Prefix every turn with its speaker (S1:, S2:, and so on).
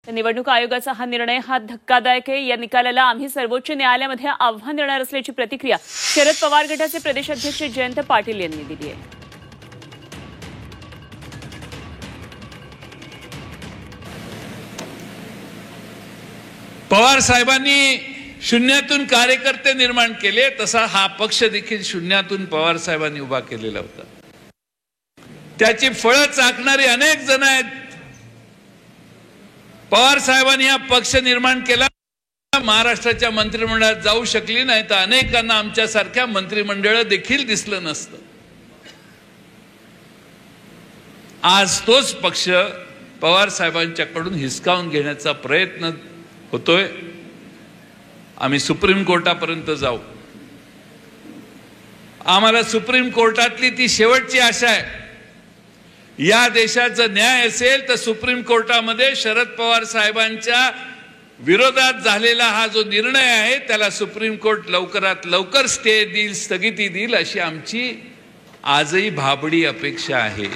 S1: निवडणूक आयोगाचा हा निर्णय धक्कादायक आहे। या निकालाला आम्ही सर्वोच्च न्यायालयामध्ये आव्हान देणार असल्याची प्रतिक्रिया शरद पवार गटाचे प्रदेशाध्यक्ष जयंत पाटील यांनी दिली आहे।
S2: पवार साहेबांनी शून्यातून कार्यकर्ते निर्माण केले, तसा हा पक्ष देखील शून्यातून पवार साहेबांनी उभा केलेला होता। त्याची फळं चाकणारे अनेक जण आहेत। पवार साहेबांनी हा पक्ष निर्माण केला, महाराष्ट्राच्या मंत्रिमंडळात जाऊ शकली नाही तर अनेकांना आमच्यासारख्या मंत्रिमंडळ देखील दिसलं नसतं। आज तोच पक्ष पवार साहेबांच्याकडून हिसकावून घेण्याचा प्रयत्न होतोय। आम्ही सुप्रीम कोर्टापर्यंत जाऊ। आम्हाला सुप्रीम कोर्टातली ती शेवटची आशा आहे। या देशाचा न्याय असेल तर सुप्रीम कोर्टामध्ये शरद पवार साहेबांच्या विरोधात झालेला हा जो निर्णय आहे त्याला सुप्रीम कोर्ट लवकरात लवकर स्टे देईल, स्थगिती देईल अशी आमची आजही भाबडी अपेक्षा आहे।